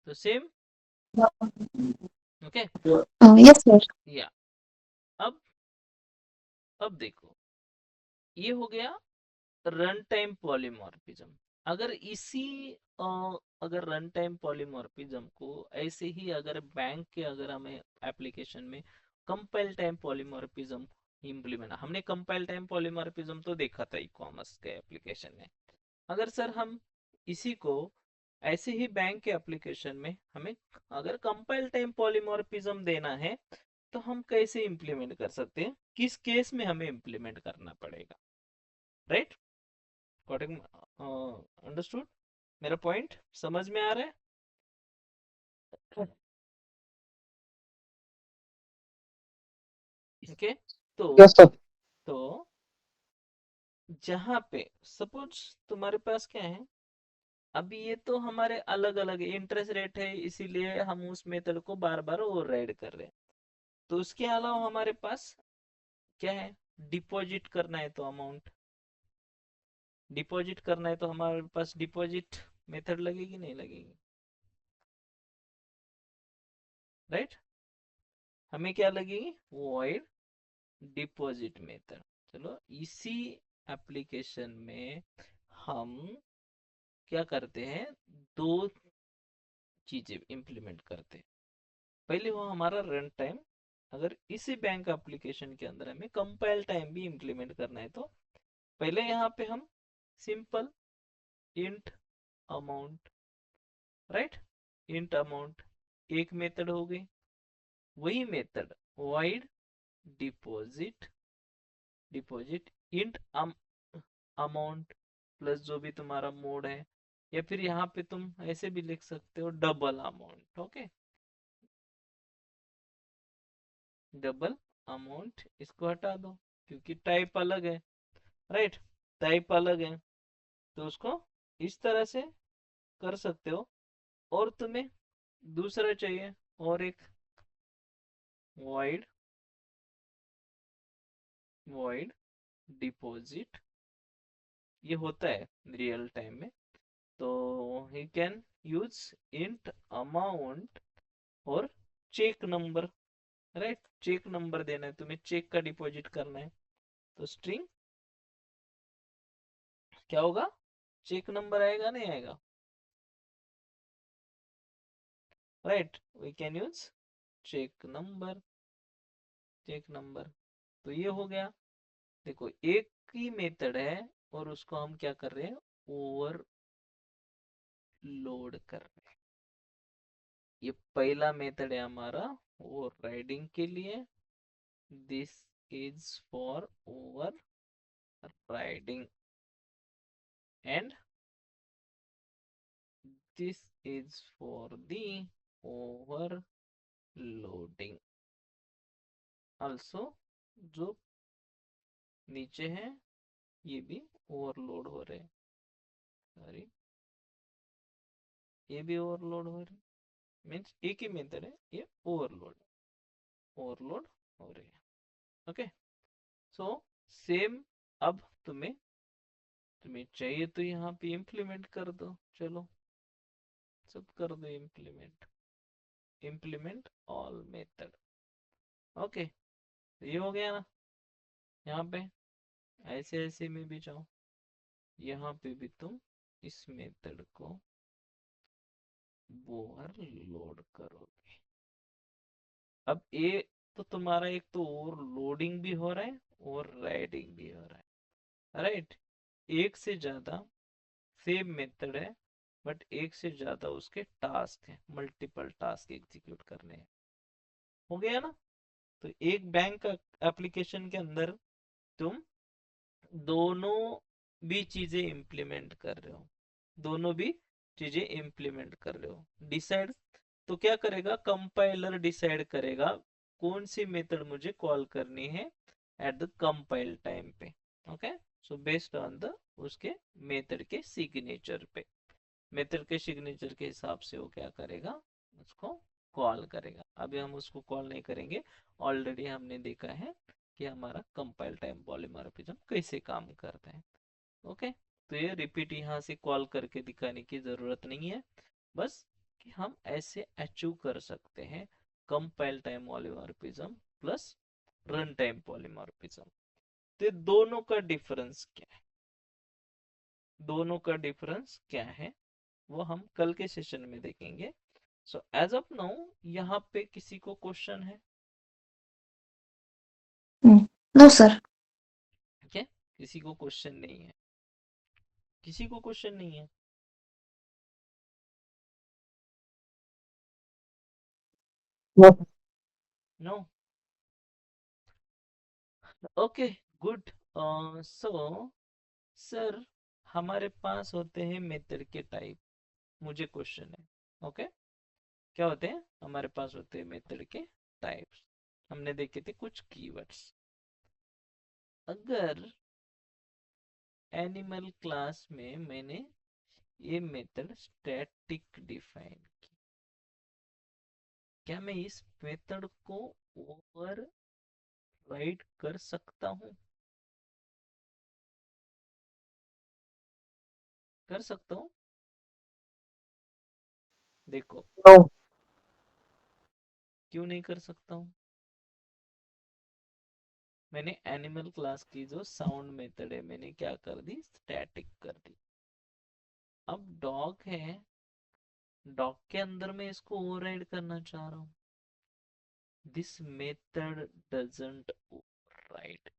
तो सेम, ओके? Yes sir. या अब अब देखो, ये हो गया रन टाइम पॉलीमॉर्फिज्म। अगर इसी अ, अगर रन टाइम पॉलीमॉर्फिज्म को ऐसे ही अगर बैंक के अगर हमें एप्लीकेशन में कंपाइल टाइम पॉलीमॉर्फिज्म इम्प्लीमेंट, हमने कंपाइल टाइम पॉलीमॉर्फिज्म तो देखा था ई कॉमर्स के एप्लीकेशन में, अगर सर हम इसी को ऐसे ही बैंक के एप्लीकेशन में हमें अगर कंपाइल टाइम पॉलीमॉर्फिज्म देना है, तो हम कैसे इम्प्लीमेंट कर सकते हैं, किस केस में हमें इम्प्लीमेंट करना पड़ेगा, राइट? अंडरस्टूड? मेरा पॉइंट समझ में आ रहा है? ओके, तो यस सर। तो जहां पे सपोज तुम्हारे पास क्या है, अभी ये तो हमारे अलग अलग इंटरेस्ट रेट है, इसीलिए हम उस मेथड को बार बार ओवर राइड कर रहे हैं। तो उसके अलावा हमारे पास क्या है, डिपॉजिट करना है तो अमाउंट, डिपॉजिट करना है तो हमारे पास डिपॉजिट मेथड लगेगी, नहीं लगेगी, राइट? हमें क्या लगेगी, वॉइड डिपॉजिट मेथड। चलो इसी एप्लीकेशन में हम क्या करते हैं, दो चीजें इंप्लीमेंट करते हैं। पहले वो हमारा रन टाइम, अगर इसी बैंक एप्लीकेशन के अंदर हमें कंपाइल टाइम भी इंप्लीमेंट करना है, तो पहले यहाँ पे हम simple int amount right. Int amount एक मेथड हो गई। वही method void deposit, deposit int amount plus जो भी तुम्हारा मोड है, या फिर यहाँ पे तुम ऐसे भी लिख सकते हो double amount. Okay, double amount इसको हटा दो क्योंकि टाइप अलग है। राइट, टाइप अलग है तो उसको इस तरह से कर सकते हो। और तुम्हें दूसरा चाहिए और एक void, void डिपॉजिट, ये होता है रियल टाइम में। तो he can use int amount और check number. Right, check number देना है तुम्हें, चेक का डिपॉजिट करना है। तो स्ट्रिंग क्या होगा, चेक नंबर आएगा नहीं आएगा। Right, we can use check number, check number. तो ये हो गया। देखो एक ही मेथड है और उसको हम क्या कर रहे हैं, ओवरलोड कर रहे हैं। ये पहला मेथड है हमारा ओवरराइडिंग के लिए। This is for over riding and this is for the overloading also। जो नीचे है ये भी ओवरलोड हो रहे हैं, सॉरी ये भी ओवरलोड हो रहे हैं। मीन्स एक ही मेथड है, ये ओवरलोड, ओवरलोड हो रहे हैं। Okay, so same. अब तुम्हें तुम्हें चाहिए तो यहाँ पे इम्प्लीमेंट कर दो। चलो सब कर दो implement, implement all method. Okay, तो ये हो गया ना। यहाँ पे ऐसे ऐसे में भी जाओ, यहाँ पे भी तुम इस मेथड को ओवरलोड करोगे। अब ये तो तुम्हारा एक तो ओवरलोडिंग भी हो रहा है और राइडिंग भी हो रहा है। राइट, एक से ज्यादा सेम मेथड है बट एक से ज्यादा उसके टास्क हैं, मल्टीपल टास्क एग्जीक्यूट करने हैं। हो गया ना। तो एक बैंक एप्लीकेशन के अंदर तुम दोनों भी चीजें इंप्लीमेंट कर रहे हो, दोनों भी चीजें इंप्लीमेंट कर रहे हो। डिसाइड तो क्या करेगा, कंपाइलर डिसाइड करेगा कौन सी मेथड मुझे कॉल करनी है एट द कंपाइल टाइम पे। Okay, so based on the उसके मेथड के सिग्नेचर पे, मेथड के सिग्नेचर के हिसाब से वो क्या करेगा, उसको कॉल करेगा। अभी हम उसको कॉल नहीं करेंगे, ऑलरेडी हमने देखा है कि हमारा कंपाइल टाइम पॉलीमॉर्फिज्म कैसे काम करता है। ओके, तो ये रिपीट यहाँ से कॉल करके दिखाने की जरूरत नहीं है, बस कि हम ऐसे अचीव कर सकते हैं compile time polymorphism plus run time polymorphism. तो दोनों का डिफरेंस क्या है, दोनों का डिफरेंस क्या है वो हम कल के सेशन में देखेंगे। सो एज ऑफ नाउ यहाँ पे किसी को क्वेश्चन है? No sir. ठीक है, किसी को क्वेश्चन नहीं है, किसी को क्वेश्चन नहीं है। No. No, okay, good. So sir, हमारे पास होते हैं मेथड के टाइप। मुझे क्वेश्चन है। ओके, क्या होते हैं हमारे पास, होते हैं मेथड के टाइप्स। हमने देखे थे कुछ कीवर्ड्स। अगर एनिमल क्लास में मैंने ये मेथड स्टैटिक डिफाइन की, क्या मैं इस मेथड को ओवर राइड कर सकता हूँ? कर सकता हूँ। देखो, नो। क्यों नहीं कर सकता हूँ? मैंने एनिमल क्लास की जो साउंड मेथड है मैंने क्या कर दी, स्टैटिक कर दी। अब डॉग है, डॉग के अंदर मैं इसको ओवरराइड करना चाह रहा हूँ। This method doesn't override,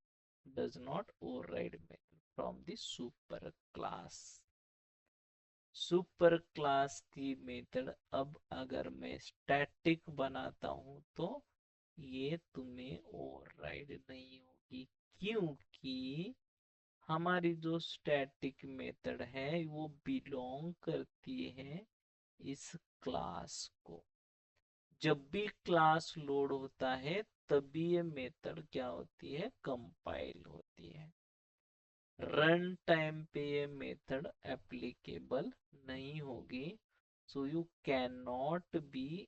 does not override method from the super class। Super class की मेथड अब अगर मैं स्टैटिक बनाता हूं तो ये तुम्हें ओवरराइड नहीं होगी, क्योंकि हमारी जो स्टैटिक मेथड है वो बिलोंग करती है इस क्लास को। जब भी क्लास लोड होता है तभी ये मेथड क्या होती है, कंपाइल होती है। रन टाइम पे ये मेथड एप्लीकेबल नहीं होगी। So you can not be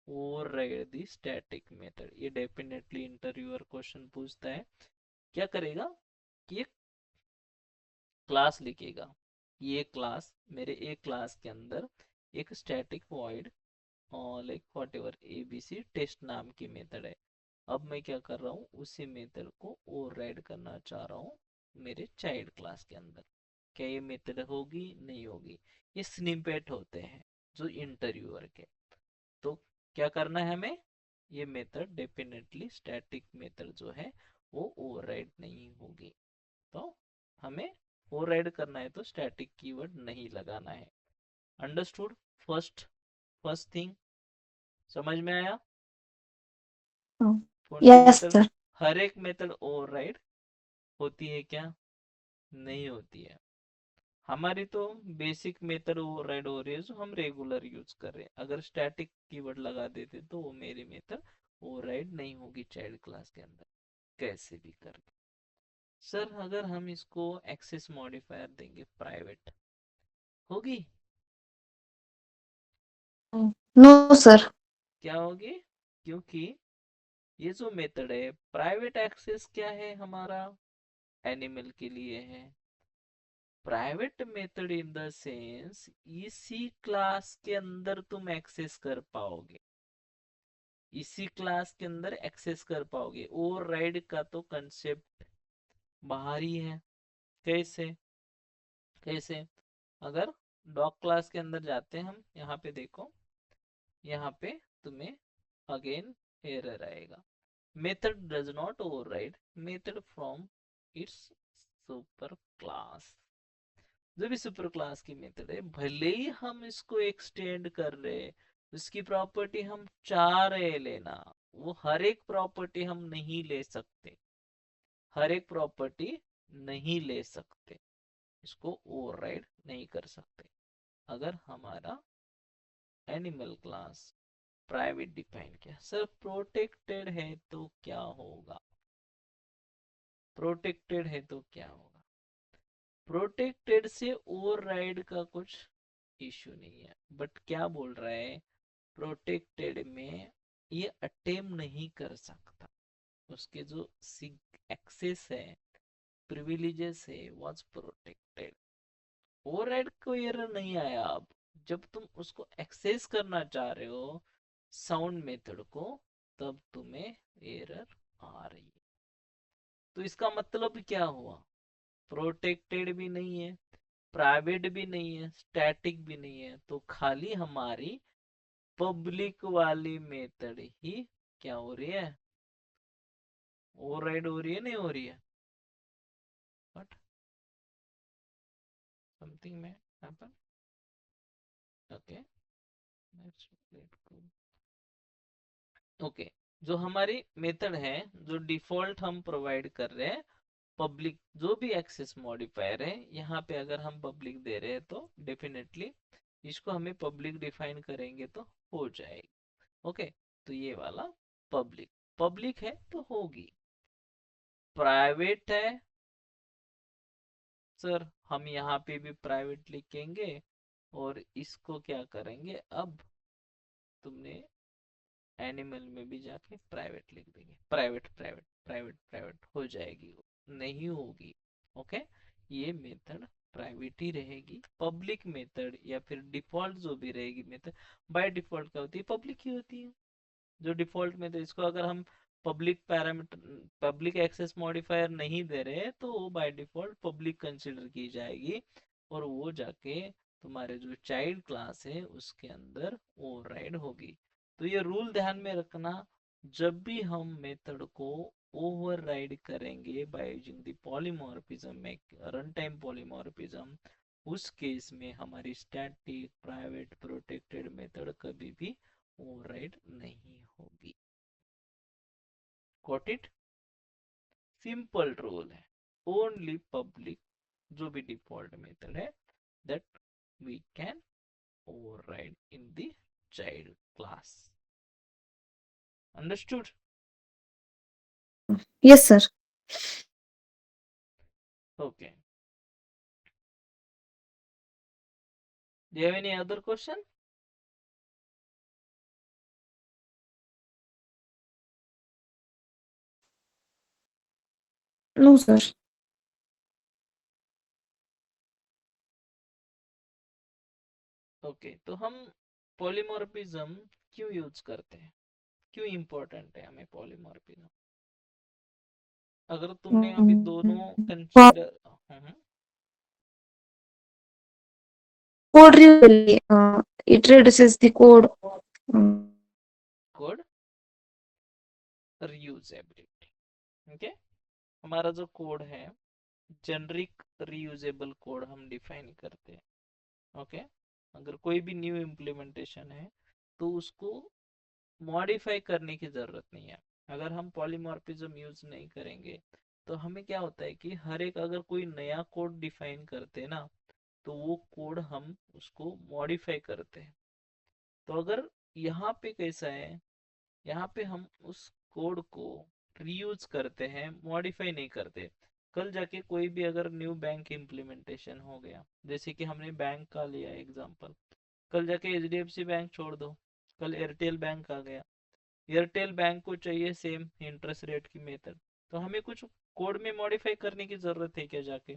override the static method. ये डेफिनेटली इंटरव्यूअर क्वेश्चन पूछता है। क्या करेगा कि एक क्लास लिखेगा, ये क्लास मेरे एक क्लास के अंदर एक स्टैटिक वॉइड और like whatever ABC test नाम की मेथड है। अब मैं क्या कर रहा हूँ, उसी मेथड को ओवरराइड करना चाह रहा हूँ मेरे चाइल्ड क्लास के अंदर। क्या ये मेथड होगी, नहीं होगी। ये स्निपेट होते हैं जो इंटरव्यूअर के। तो क्या करना है हमें, ये मेथड डेफिनेटली स्टैटिक मेथड जो है वो ओवरराइड नहीं होगी। तो हमें ओवरराइड करना है तो स्टैटिक कीवर्ड नहीं लगाना है। अंडरस्टूड? फर्स्ट फर्स्ट थिंग समझ में आया? कौन सी यस मेथड? सर। हर एक मेथड ओवरराइड होती है क्या? नहीं होती है। हमारी तो बेसिक मेथड ओवरराइड हो रही है जो हम रेगुलर यूज कर रहे हैं। अगर स्टैटिक कीवर्ड लगा देते तो वो मेरी मेथड ओवरराइड नहीं होगी चाइल्ड क्लास के अंदर, कैसे भी करके। सर अगर हम इसको एक्सेस मॉडिफायर देंगे प्राइवेट, होगी? No sir. क्या होगी? क्योंकि ये जो मेथड है प्राइवेट एक्सेस क्या है हमारा, एनिमल के लिए है। Private method in the sense इसी क्लास के अंदर तुम एक्सेस कर पाओगे, इसी क्लास के अंदर एक्सेस कर पाओगे। ओवरराइड का तो कंसेप्ट बाहर ही है। कैसे? कैसे? अगर डॉग क्लास के अंदर जाते हैं हम, यहाँ पे देखो, यहाँ पे तुम्हें अगेन एरर आएगा, method does not override method from its super class. जो भी सुपर क्लास की मेथड है भले ही हम इसको एक्सटेंड कर रहे, उसकी प्रॉपर्टी हम चाह रहे लेना, वो हर एक प्रॉपर्टी हम नहीं ले सकते, हर एक प्रॉपर्टी नहीं ले सकते, इसको ओवरराइड नहीं कर सकते। अगर हमारा एनिमल क्लास प्राइवेट डिफाइन किया, सर प्रोटेक्टेड है तो क्या होगा? प्रोटेक्टेड है तो क्या होगा? प्रोटेक्टेड से ओवरराइड का कुछ इश्यू नहीं है, बट क्या बोल रहा है, प्रोटेक्टेड में ये अटेम्प्ट नहीं कर सकता, उसके जो एक्सेस है, प्रिविलेजेस है, वॉज प्रोटेक्टेड। ओवरराइड कोई एरर नहीं आया। अब जब तुम उसको एक्सेस करना चाह रहे हो साउंड मेथड को, तब तुम्हें एरर आ रही है। तो इसका मतलब क्या हुआ, प्रोटेक्टेड भी नहीं है, प्राइवेट भी नहीं है, स्टैटिक भी नहीं है, तो खाली हमारी पब्लिक वाली मेथड ही क्या हो रही है, ओवरराइड हो रही है, नहीं हो रही है? बट समथिंग में happen. Okay, let's let go. Okay, जो हमारी मेथड है, जो डिफॉल्ट हम प्रोवाइड कर रहे हैं, पब्लिक जो भी एक्सेस मॉडिफायर है, यहाँ पे अगर हम पब्लिक दे रहे हैं तो डेफिनेटली इसको हमें पब्लिक डिफाइन करेंगे तो हो जाएगी। ओके, तो ये वाला पब्लिक, पब्लिक है तो होगी। प्राइवेट है, सर हम यहाँ पे भी प्राइवेट लिखेंगे और इसको क्या करेंगे, अब तुमने एनिमल में भी जाके प्राइवेट लिख देंगे, प्राइवेट प्राइवेट प्राइवेट प्राइवेट हो जाएगी, नहीं होगी। ओके, ये मेथड प्राइवेट ही रहेगी। पब्लिक मेथड या फिर डिफॉल्ट जो भी रहेगी मेथड, बाय डिफॉल्ट क्या होती है, पब्लिक ही होती है। जो डिफॉल्ट में, तो इसको अगर हम public parameter, public access modifier नहीं दे रहे तो वो बाय डिफॉल्ट पब्लिक कंसिडर की जाएगी और वो जाके तुम्हारे जो चाइल्ड क्लास है उसके अंदर ओवरराइड होगी। तो ये रूल ध्यान में रखना, जब भी हम मेथड को ओवरराइड करेंगे by using the polymorphism, run time polymorphism, उस केस में हमारी स्टैटिक प्राइवेट प्रोटेक्टेड मेथड कभी भी ओवरराइड नहीं होगी। Got it? सिंपल रूल है। ओनली पब्लिक जो भी डिफॉल्ट मेथड है that we can override in the child class. Understood? Yes, sir. Okay, do you have any other question? No, sir. Okay, तो हम पॉलीमॉर्फिज्म क्यों use करते हैं, क्यों इंपॉर्टेंट है हमें पॉलीमॉर्फिज्म? अगर तुमने अभी दोनों For consider code review, it reduces the code. Code reusability, okay, हमारा जो कोड है जेनरिक रीयूजेबल कोड हम डिफाइन करते हैं। ओके, अगर कोई भी न्यू इम्प्लीमेंटेशन है तो उसको मॉडिफाई करने की जरूरत नहीं है। अगर हम पॉलीमॉर्फिज्म यूज नहीं करेंगे तो हमें क्या होता है कि हर एक अगर कोई नया कोड डिफाइन करते हैं ना तो वो कोड हम उसको मॉडिफाई करते हैं। तो अगर यहाँ पे कैसा है, यहाँ पे हम उस कोड को रीयूज करते हैं, मॉडिफाई नहीं करते। कल जाके कोई भी अगर न्यू बैंक इम्प्लीमेंटेशन हो गया, जैसे कि हमने बैंक का लिया एग्जांपल, कल जाके एचडीएफसी बैंक छोड़ दो, कल एयरटेल बैंक आ गया, एयरटेल बैंक को चाहिए सेम इंटरेस्ट रेट की मेथड, तो हमें कुछ कोड में मॉडिफाई करने की जरूरत है क्या जाके?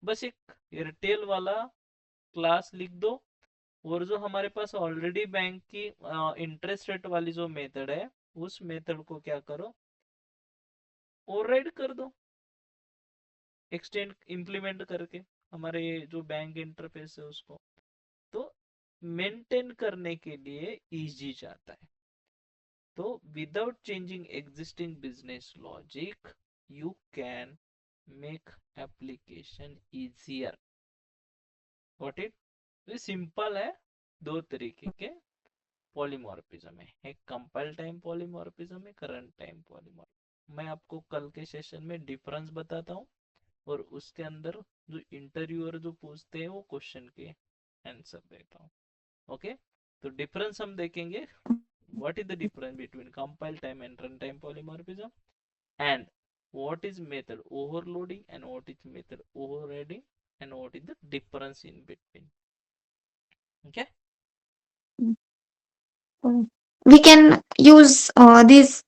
बस एक एयरटेल वाला क्लास लिख दो और जो हमारे पास ऑलरेडी बैंक की इंटरेस्ट रेट वाली जो मेथड है उस मेथड को क्या करो, ओवरराइड कर दो, एक्सटेंड इंप्लीमेंट करके हमारे जो बैंक इंटरफेस है उसको। तो मेंटेन करने के लिए इजी जाता है। तो without changing existing business logic you can make application easier. What it? ये सिंपल है। दो तरीके के पॉलीमॉर्फिज्म है, एक कंपाइल टाइम पॉलीमॉर्फिज्म है, करंट टाइम पॉलीमॉर्फिज्म। मैं आपको कल के सेशन में डिफरेंस बताता हूँ और उसके अंदर जो इंटरव्यूअर जो पूछते हैं वो क्वेश्चन के आंसर देता हूँ। ओके, तो डिफरेंस हम देखेंगे। What is the difference between compile time and run time polymorphism, and what is method overloading and what is method overriding, and what is the difference in between. Okay, We can use these